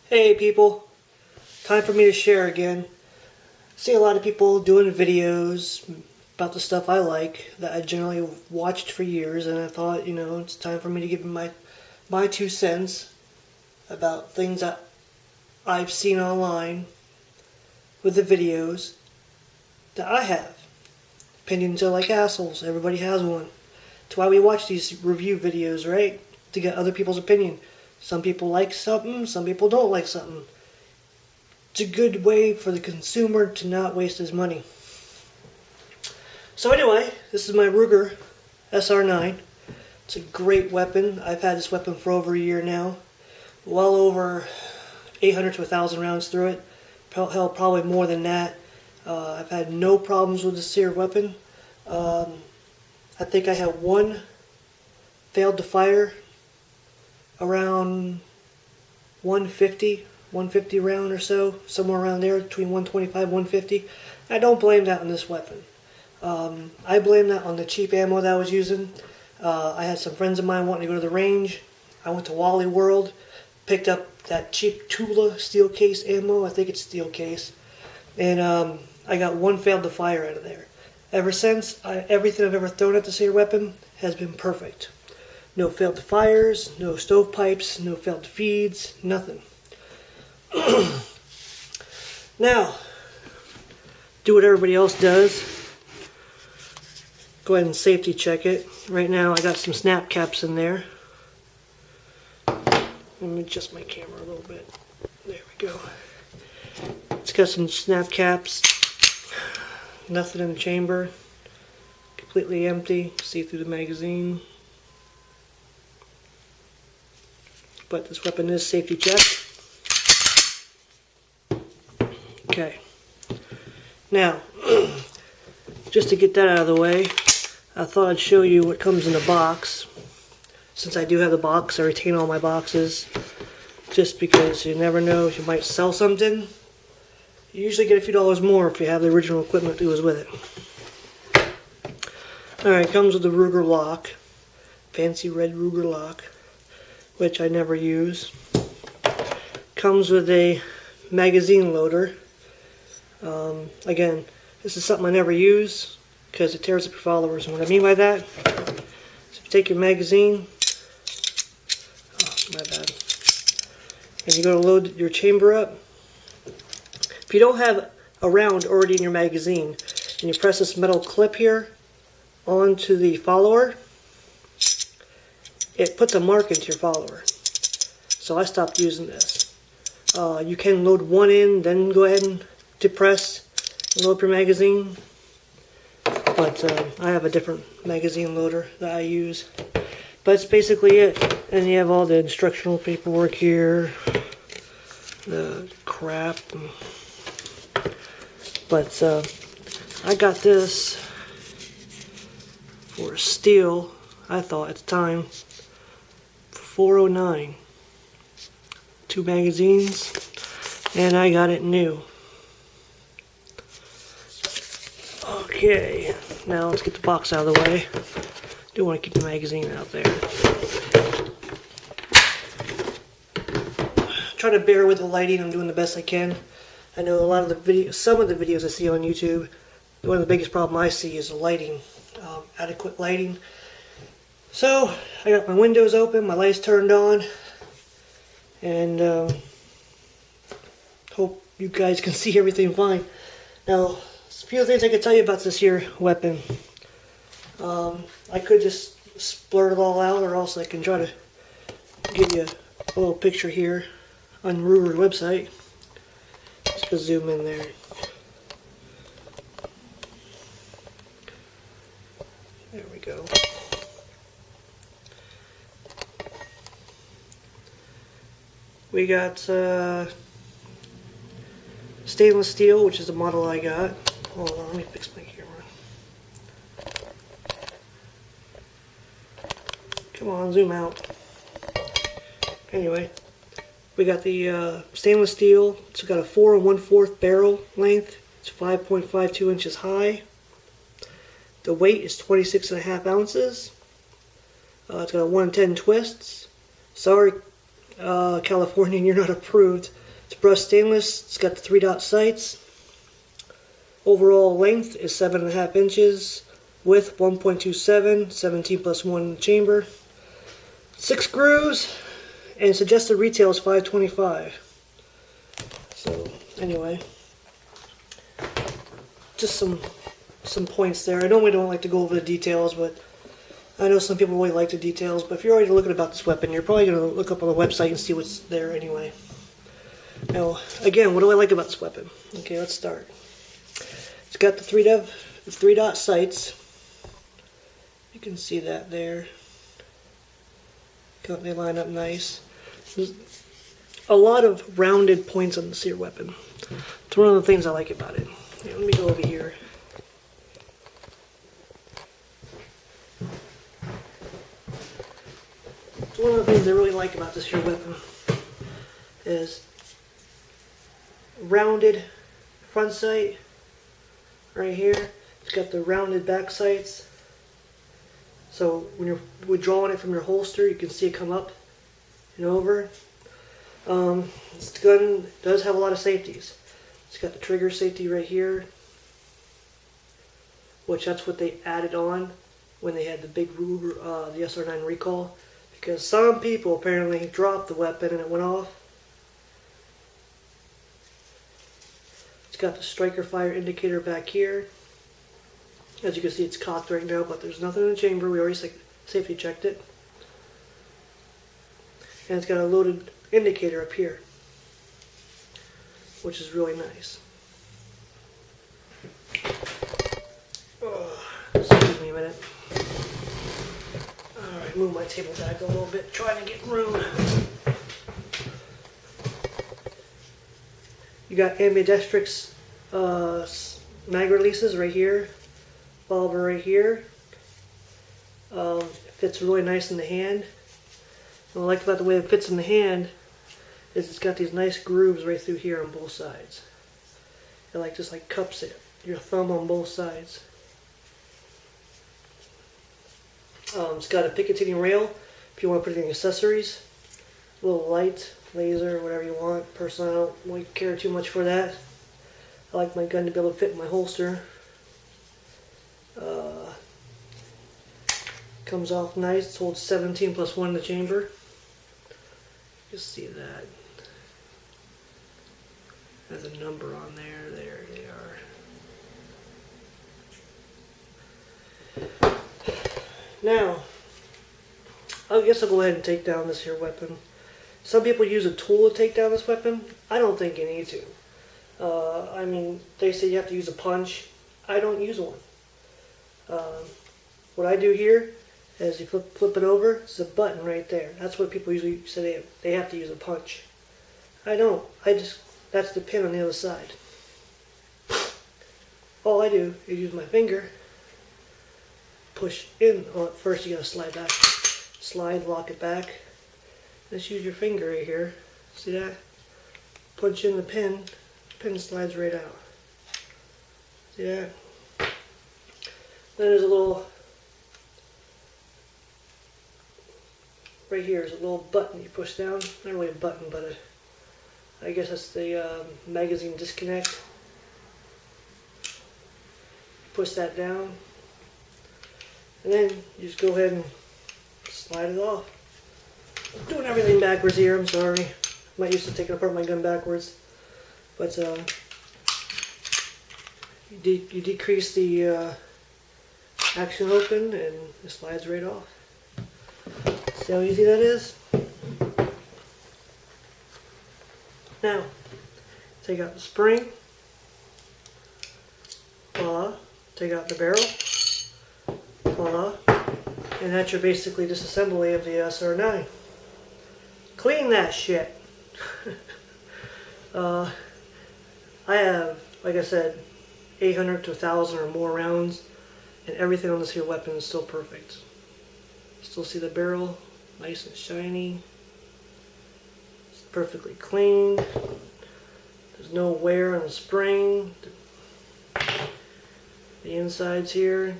Hey people, time for me to share again. See a lot of people doing videos about the stuff I like that I generally watched for years, and I thought, it's time for me to give my 2 cents about things that I've seen online with the videos that I have. Opinions are like assholes, everybody has one. That's why we watch these review videos, right? To get other people's opinion. Some people like something, some people don't like something. It's a good way for the consumer to not waste his money. So anyway, this is my Ruger SR9. It's a great weapon. I've had this weapon for over a year now. Well over 800 to 1,000 rounds through it. Hell, probably more than that. I've had no problems with this here weapon. I think I had one failed to fire around 150 round or so, somewhere around there, between 125 150. I don't blame that on this weapon. I blame that on the cheap ammo that I was using. I had some friends of mine wanting to go to the range. I went to Wally World, picked up that cheap Tula steel case ammo. I think it's steel case, and I got one failed to fire out of there. Ever since, everything I've ever thrown at this here weapon has been perfect. No failed to fires, no stovepipes, no failed to feeds, nothing. Now, do what everybody else does. Go ahead and safety check it. Right now I got some snap caps in there. Let me adjust my camera a little bit. There we go. It's got some snap caps. Nothing in the chamber. Completely empty. See through the magazine. But this weapon is safety checked. Okay. Now, just to get that out of the way, I thought I'd show you what comes in the box. Since I do have the box, I retain all my boxes. Just because you never know if you might sell something. You usually get a few dollars more if you have the original equipment that goes with it. Alright, comes with the Ruger lock. Fancy red Ruger lock, which I never use. Comes with a magazine loader. Again, this is something I never use because it tears up your followers. And what I mean by that, is if you take your magazine, my bad, and you go to load your chamber up, if you don't have a round already in your magazine, and you press this metal clip here onto the follower, it puts a mark into your follower. So I stopped using this. You can load one in, then go ahead and depress and load up your magazine. But I have a different magazine loader that I use. But that's basically it. And you have all the instructional paperwork here. The crap. But I got this for a steal, I thought at the time, for $4.09. 2 magazines, and I got it new. Okay, now let's get the box out of the way. Do want to keep the magazine out there. Try to bear with the lighting. I'm doing the best I can. I know a lot of the some of the videos I see on YouTube, one of the biggest problems I see is the lighting, adequate lighting. So I got my windows open, my lights turned on, and hope you guys can see everything fine. Now, a few things I can tell you about this here weapon. I could just blur it all out, or else I can try to give you a little picture here on Ruger's website. Just go zoom in there. There we go. We got stainless steel, which is the model I got. Hold on, let me fix my camera. Come on, zoom out. Anyway, we got the stainless steel. It's got a 4 1/4 barrel length. It's 5.52 inches high. The weight is 26.5 ounces. It's got a 1 in 10 twists. Sorry, California, and you're not approved. It's brushed stainless. It's got the 3-dot sights. Overall length is 7.5 inches. Width 1.27, 17 plus 1 in the chamber. 6 grooves, and suggested retail is $5.25. So anyway, just some points there. I normally don't like to go over the details, but I know some people really like the details. But if you're already looking about this weapon, you're probably going to look up on the website and see what's there anyway. Now, again, what do I like about this weapon? Okay, let's start. It's got the 3-dot sights. You can see that there. They line up nice. There's a lot of rounded points on this here weapon. It's one of the things I like about it. Here, let me go over here. It's one of the things I really like about this here weapon is rounded front sight right here. It's got the rounded back sights. So when you're withdrawing it from your holster, you can see it come up and over. This gun does have a lot of safeties. It's got the trigger safety right here, which that's what they added on when they had the big Ruger, the SR9 recall, because some people apparently dropped the weapon and it went off. It's got the striker fire indicator back here. As you can see, it's cocked right now, but there's nothing in the chamber. We already safety checked it. And it's got a loaded indicator up here, which is really nice. Oh, excuse me a minute. Alright, move my table back a little bit, trying to get room. You got ambidextrous mag releases right here. Revolver right here. Fits really nice in the hand. What I like about the way it fits in the hand is it's got these nice grooves right through here on both sides. It just cups it, your thumb on both sides. It's got a Picatinny rail if you want to put any accessories. A little light, laser, whatever you want. Personally, I don't really care too much for that. I like my gun to be able to fit in my holster. Comes off nice. It holds 17 plus 1 in the chamber. You see that. There's a number on there. There they are. Now, I guess I'll go ahead and take down this here weapon. Some people use a tool to take down this weapon. I don't think you need to. I mean, they say you have to use a punch. I don't use one. What I do here is you flip it over, it's a button right there. That's what people usually say they have to use a punch. I don't. That's the pin on the other side. All I do is use my finger, push in. Oh, first you gotta slide back. Slide, lock it back. Just use your finger right here. See that? Punch in the pin slides right out. See that? Then there's a little, right here is a little button you push down. Not really a button, but I guess that's the magazine disconnect. Push that down, and then you just go ahead and slide it off. I'm doing everything backwards here, I'm sorry. I'm not used to taking apart my gun backwards. But you decrease the action open and it slides right off. See how easy that is? Now, take out the spring. Voila. Take out the barrel. Voila. And that's your basically disassembly of the SR9. Clean that shit. I have, like I said, 800 to 1,000 or more rounds, and everything on this here weapon is still perfect. Still see the barrel, nice and shiny. It's perfectly clean. There's no wear on the spring. The insides here.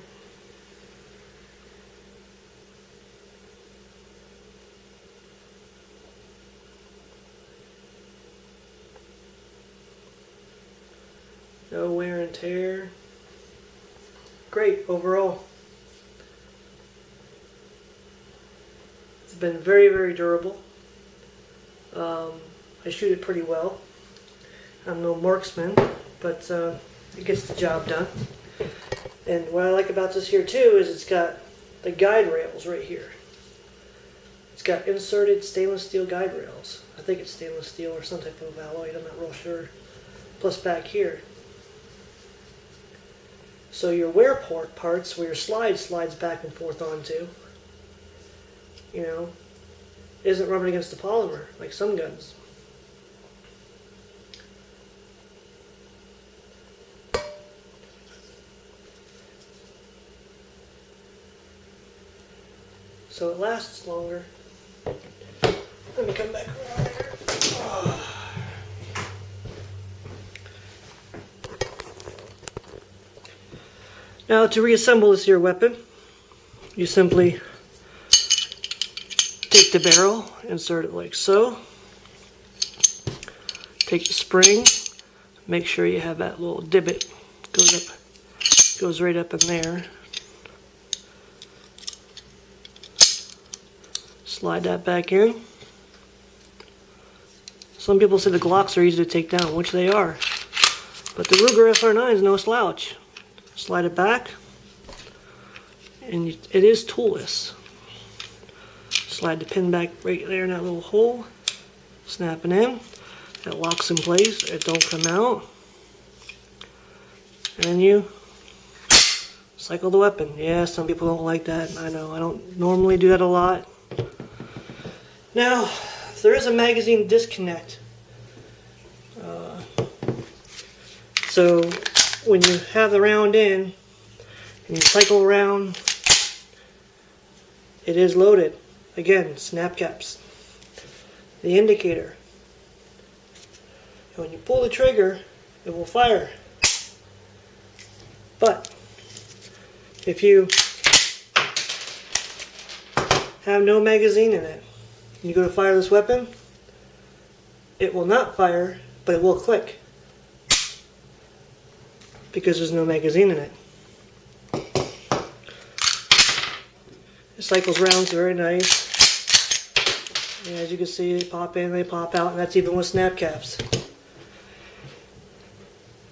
No wear and tear. Great overall. It's been very, very durable. I shoot it pretty well. I'm no marksman, but it gets the job done. And what I like about this here too is it's got the guide rails right here. It's got inserted stainless steel guide rails. I think it's stainless steel or some type of alloy, I'm not real sure. Plus back here. So your wear parts where your slide slides back and forth onto, you know, isn't rubbing against the polymer like some guns. So it lasts longer. Let me come back around here. Now to reassemble this here weapon, you simply take the barrel, insert it like so. Take the spring, make sure you have that little divot goes right up in there. Slide that back in. Some people say the Glocks are easy to take down, which they are. But the Ruger SR9 is no slouch. Slide it back, and it is toolless. Slide the pin back right there in that little hole, snap it in. It locks in place, it don't come out. And then you cycle the weapon. Yeah, some people don't like that, I know. I don't normally do that a lot. Now, there is a magazine disconnect. So when you have the round in and you cycle around, it is loaded. Again, snap caps. The indicator. And when you pull the trigger, it will fire. But if you have no magazine in it, and you go to fire this weapon, it will not fire, but it will click. Because there's no magazine in it. It cycles around, it's very nice. And as you can see, they pop in, they pop out, and that's even with snap caps.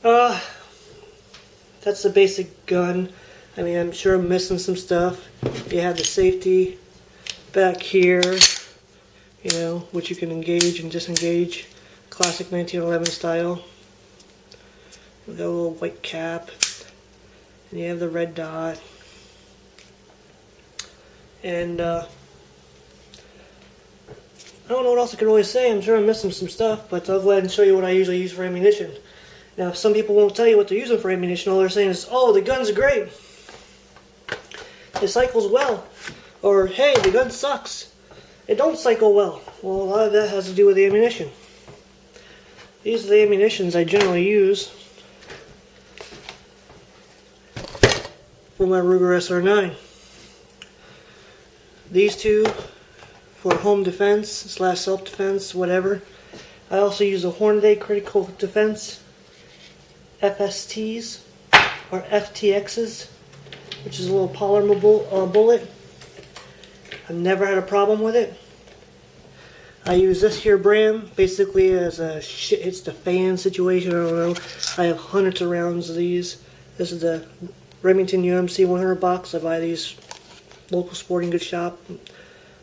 That's the basic gun. I mean, I'm sure I'm missing some stuff. You have the safety back here, you know, which you can engage and disengage, classic 1911 style. With a little white cap, and you have the red dot, and I don't know what else I can really say. I'm sure I'm missing some stuff, but I'll go ahead and show you what I usually use for ammunition. Now, if some people won't tell you what they're using for ammunition, all they're saying is, oh, the gun's great, it cycles well, or hey, the gun sucks, it don't cycle well. Well, a lot of that has to do with the ammunition. These are the ammunitions I generally use for my Ruger SR9. These two for home defense / self-defense, whatever. I also use the Hornady Critical Defense FSTs or FTXs, which is a little polymer bullet. I've never had a problem with it. I use this here brand basically as a shit hits the fan situation. I don't know. I have hundreds of rounds of these. This is the Remington UMC 100 box. I buy these local sporting goods shop.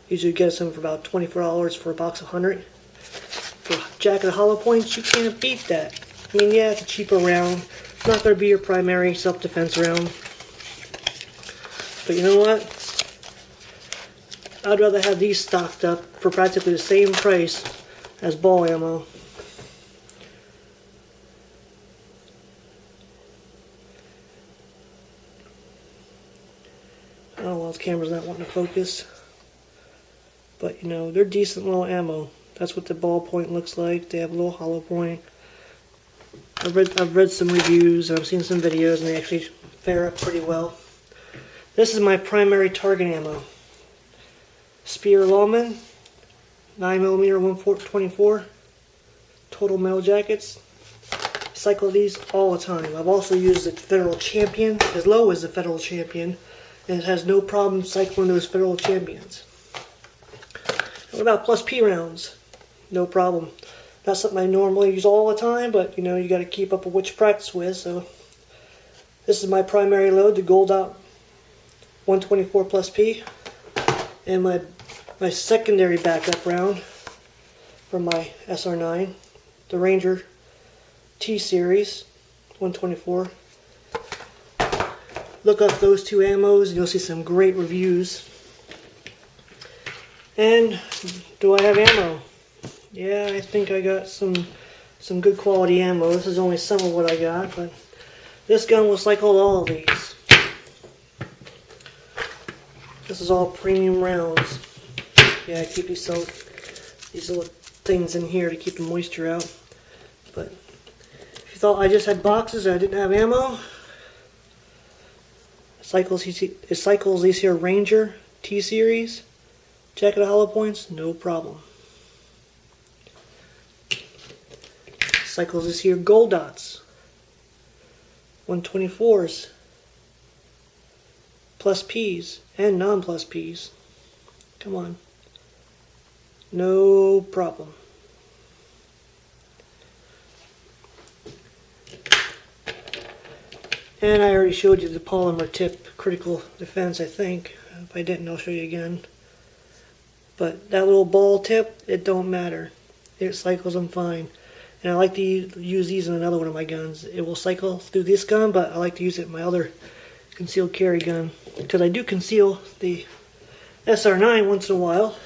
Usually get some for about $24 for a box of 100. For jacket of hollow points, you can't beat that. I mean, yeah, it's a cheaper round. It's not going to be your primary self-defense round. But you know what? I'd rather have these stocked up for practically the same price as ball ammo. Oh well, the camera's not wanting to focus. But you know, they're decent little ammo. That's what the ballpoint looks like. They have a little hollow point. I've read some reviews and I've seen some videos, and they actually fare up pretty well. This is my primary target ammo. Spear Lawman, 9mm 124, total metal jackets, cycle these all the time. I've also used the Federal Champion, as low as the Federal Champion, and it has no problem cycling those Federal Champions. What about plus P rounds? No problem. Not something I normally use all the time, but you know, you got to keep up with what you practice with. So this is my primary load, the Gold Dot 124 plus P, and my secondary backup round from my SR9, the Ranger T Series 124. Look up those two ammos and you'll see some great reviews. And do I have ammo? Yeah, I think I got some good quality ammo. This is only some of what I got, but this gun will cycle all of these. This is all premium rounds. Yeah, I keep these little things in here to keep the moisture out. But if you thought I just had boxes and I didn't have ammo, it cycles these here Ranger T Series jacket hollow points, no problem. Cycles this here Gold Dots 124s, plus Ps and non-plus Ps. Come on, no problem. And I already showed you the polymer tip critical defense, I think. If I didn't, I'll show you again. But that little ball tip, it don't matter. It cycles them fine. And I like to use these in another one of my guns. It will cycle through this gun, but I like to use it in my other concealed carry gun. Because I do conceal the SR9 once in a while.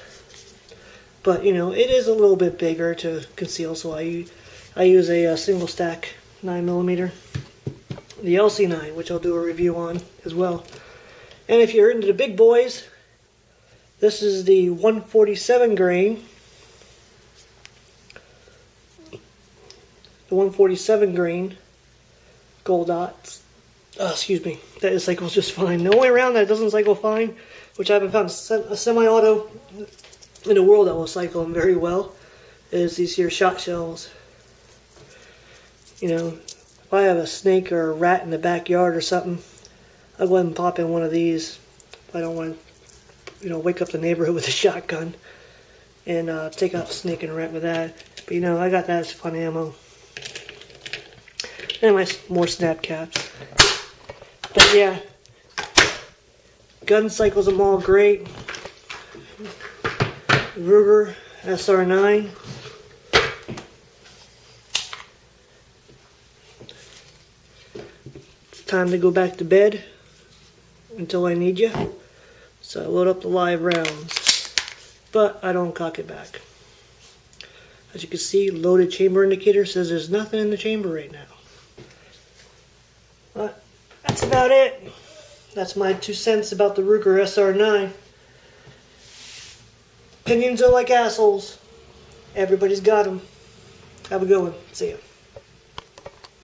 But, you know, it is a little bit bigger to conceal, so I use a single stack 9mm. The LC9, which I'll do a review on as well. And if you're into the big boys, this is the 147 grain. The 147 grain Gold Dots. Excuse me, that cycles just fine. The only round that doesn't cycle fine, which I haven't found a semi-auto in the world that will cycle them very well, is these here shot shells. You know, if I have a snake or a rat in the backyard or something, I'll go ahead and pop in one of these. If I don't want to, you know, wake up the neighborhood with a shotgun and take out a snake and a rat with that. But you know, I got that as fun ammo. And my more snap caps. But yeah, gun cycles them all great. Ruger SR9. It's time to go back to bed until I need you. So I load up the live rounds, but I don't cock it back. As you can see, loaded chamber indicator says there's nothing in the chamber right now. But that's about it. That's my 2 cents about the Ruger SR9. Opinions are like assholes. Everybody's got them. Have a good one. See ya.